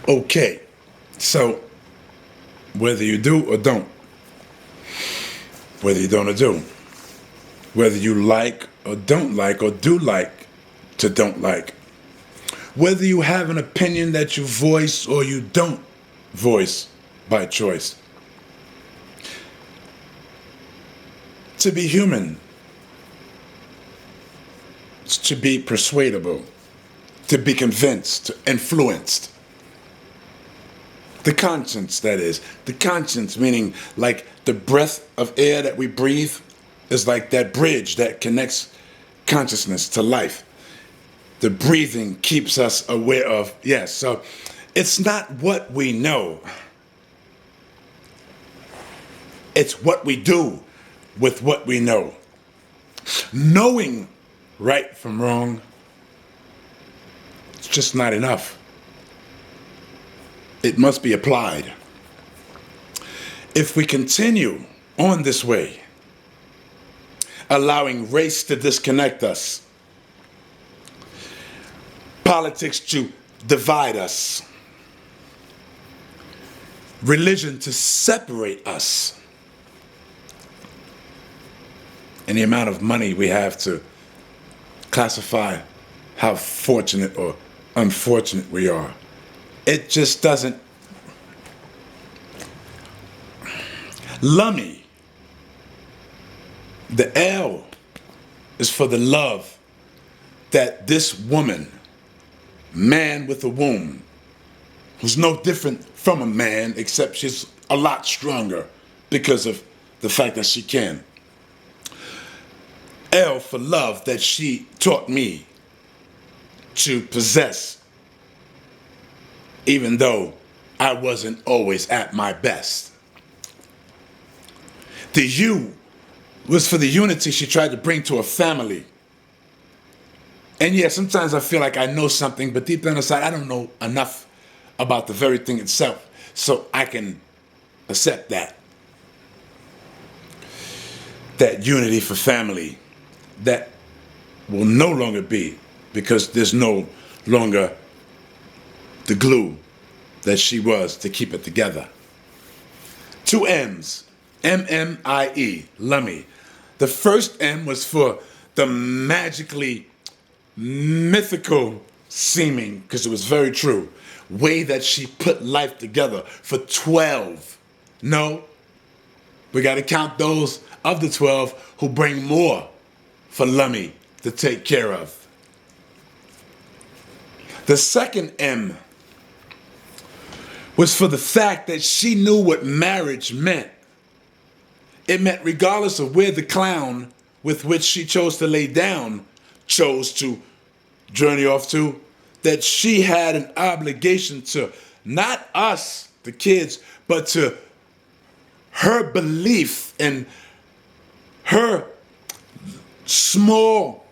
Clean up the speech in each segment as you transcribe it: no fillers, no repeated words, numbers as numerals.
Okay, so whether you do or don't, whether you don't or do, whether you like or don't like or do like to don't like, whether you have an opinion that you voice or you don't voice by choice. To be human is to be persuadable, to be convinced, to influenced. The conscience, that is. The conscience, meaning like the breath of air that we breathe, is like that bridge that connects consciousness to life. The breathing keeps us aware of, yes. So it's not what we know, it's what we do with what we know. Knowing right from wrong, it's just not enough. It must be applied. If we continue on this way, allowing race to disconnect us, politics to divide us, religion to separate us, and the amount of money we have to classify how fortunate or unfortunate we are, it just doesn't. Lummy, the L is for the love that this woman, man with a womb, who's no different from a man except she's a lot stronger because of the fact that she can. L for love that she taught me to possess, even though I wasn't always at my best. The U was for the unity she tried to bring to a family. And yeah, sometimes I feel like I know something, but deep down inside, I don't know enough about the very thing itself, so I can accept that. That unity for family, that will no longer be, because there's no longer the glue that she was to keep it together. 2 M's, M-M-I-E, Lummy. The first M was for the magically mythical seeming, because it was very true, way that she put life together for 12. No, we got to count those of the 12 who bring more for Lummy to take care of. The second M was for the fact that she knew what marriage meant. It meant regardless of where the clown with which she chose to lay down chose to journey off to, that she had an obligation to not us, the kids, but to her belief in her small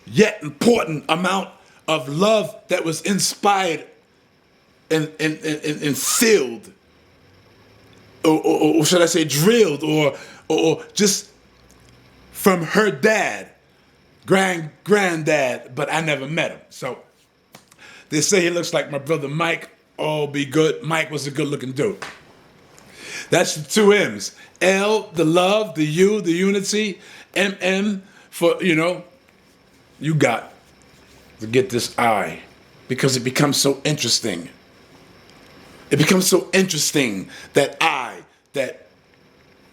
yet important amount of love that was inspired and filled, or should I say drilled, or just from her dad, granddad, but I never met him. So they say he looks like my brother Mike. Oh, be good. Mike was a good looking dude. That's the 2 M's. L, the love, the U, the unity, M for, you got to get this I, because it becomes so interesting. It becomes so interesting that that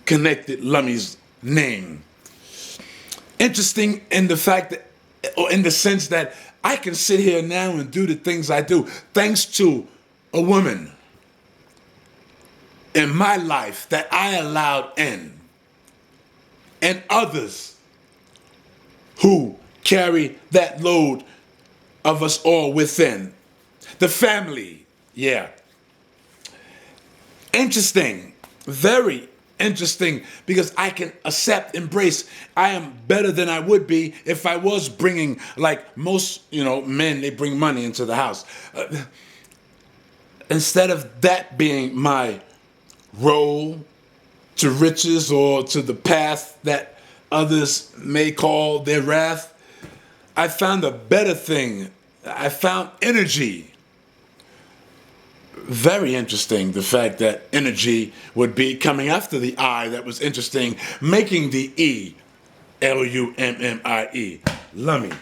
connected Lummy's name. Interesting in the fact that, or in the sense that I can sit here now and do the things I do thanks to a woman in my life that I allowed in, and others who carry that load of us all within. The family, yeah. Interesting, very interesting, because I can accept, embrace. I am better than I would be if I was bringing, like most, men, they bring money into the house. Instead of that being my role to riches or to the path that others may call their wrath, I found a better thing. I found energy Very interesting, the fact that energy would be coming after the I. That was interesting, making the E, Lummie, Lummy.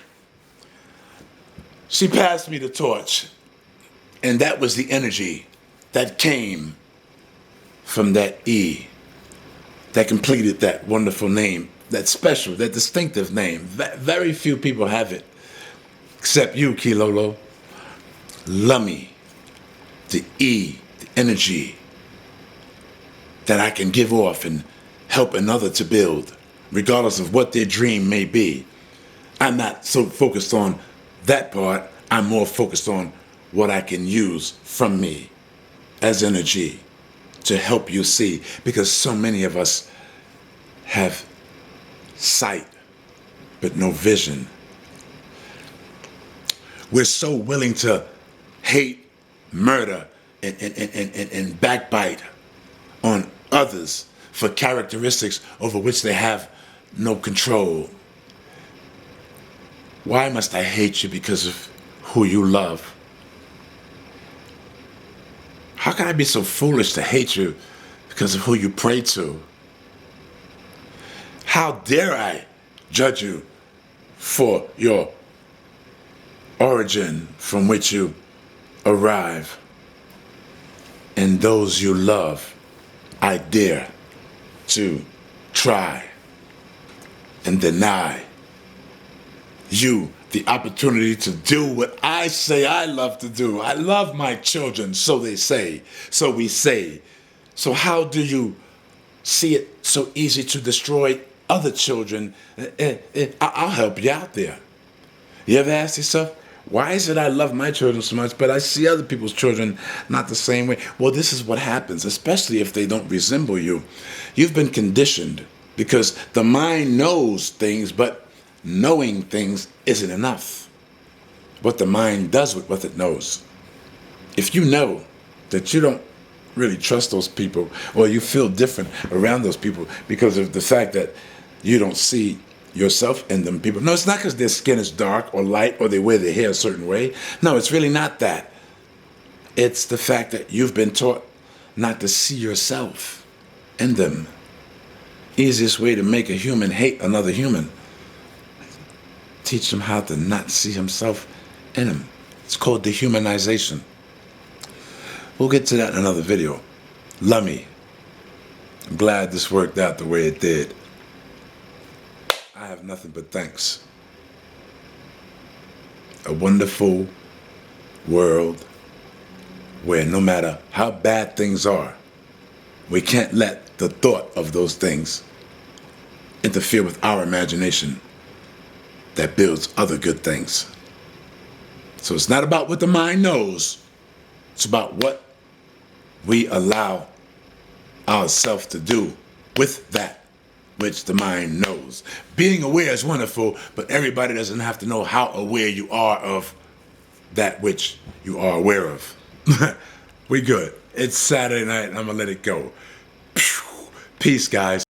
She passed me the torch, and that was the energy that came from that E, that completed that wonderful name, that special, that distinctive name. Very few people have it, except you, Kilolo. Lummy, the E, the energy that I can give off and help another to build, regardless of what their dream may be. I'm not so focused on that part. I'm more focused on what I can use from me as energy to help you see, because so many of us have sight but no vision. We're so willing to hate, murder, and backbite on others for characteristics over which they have no control. Why must I hate you because of who you love? How can I be so foolish to hate you because of who you pray to? How dare I judge you for your origin from which you arrive? And those you love, I dare to try and deny you the opportunity to do what I say I love to do. I love my children, so they say, so we say. So how do you see it so easy to destroy other children? I'll help you out there. You ever ask yourself, why is it I love my children so much, but I see other people's children not the same way? Well, this is what happens, especially if they don't resemble you. You've been conditioned because the mind knows things, but knowing things isn't enough. What the mind does with what it knows. If you know that you don't really trust those people, or you feel different around those people because of the fact that you don't see yourself in them people. No, it's not because their skin is dark or light or they wear their hair a certain way. No, it's really not that. It's the fact that you've been taught not to see yourself in them. Easiest way to make a human hate another human. Teach them how to not see himself in him. It's called dehumanization. We'll get to that in another video. Lummy. I'm glad this worked out the way it did. I have nothing but thanks. A wonderful world where no matter how bad things are, we can't let the thought of those things interfere with our imagination that builds other good things. So it's not about what the mind knows. It's about what we allow ourselves to do with that which the mind knows. Being aware is wonderful, but everybody doesn't have to know how aware you are of that which you are aware of. We good. It's Saturday night and I'm gonna let it go. Peace, guys.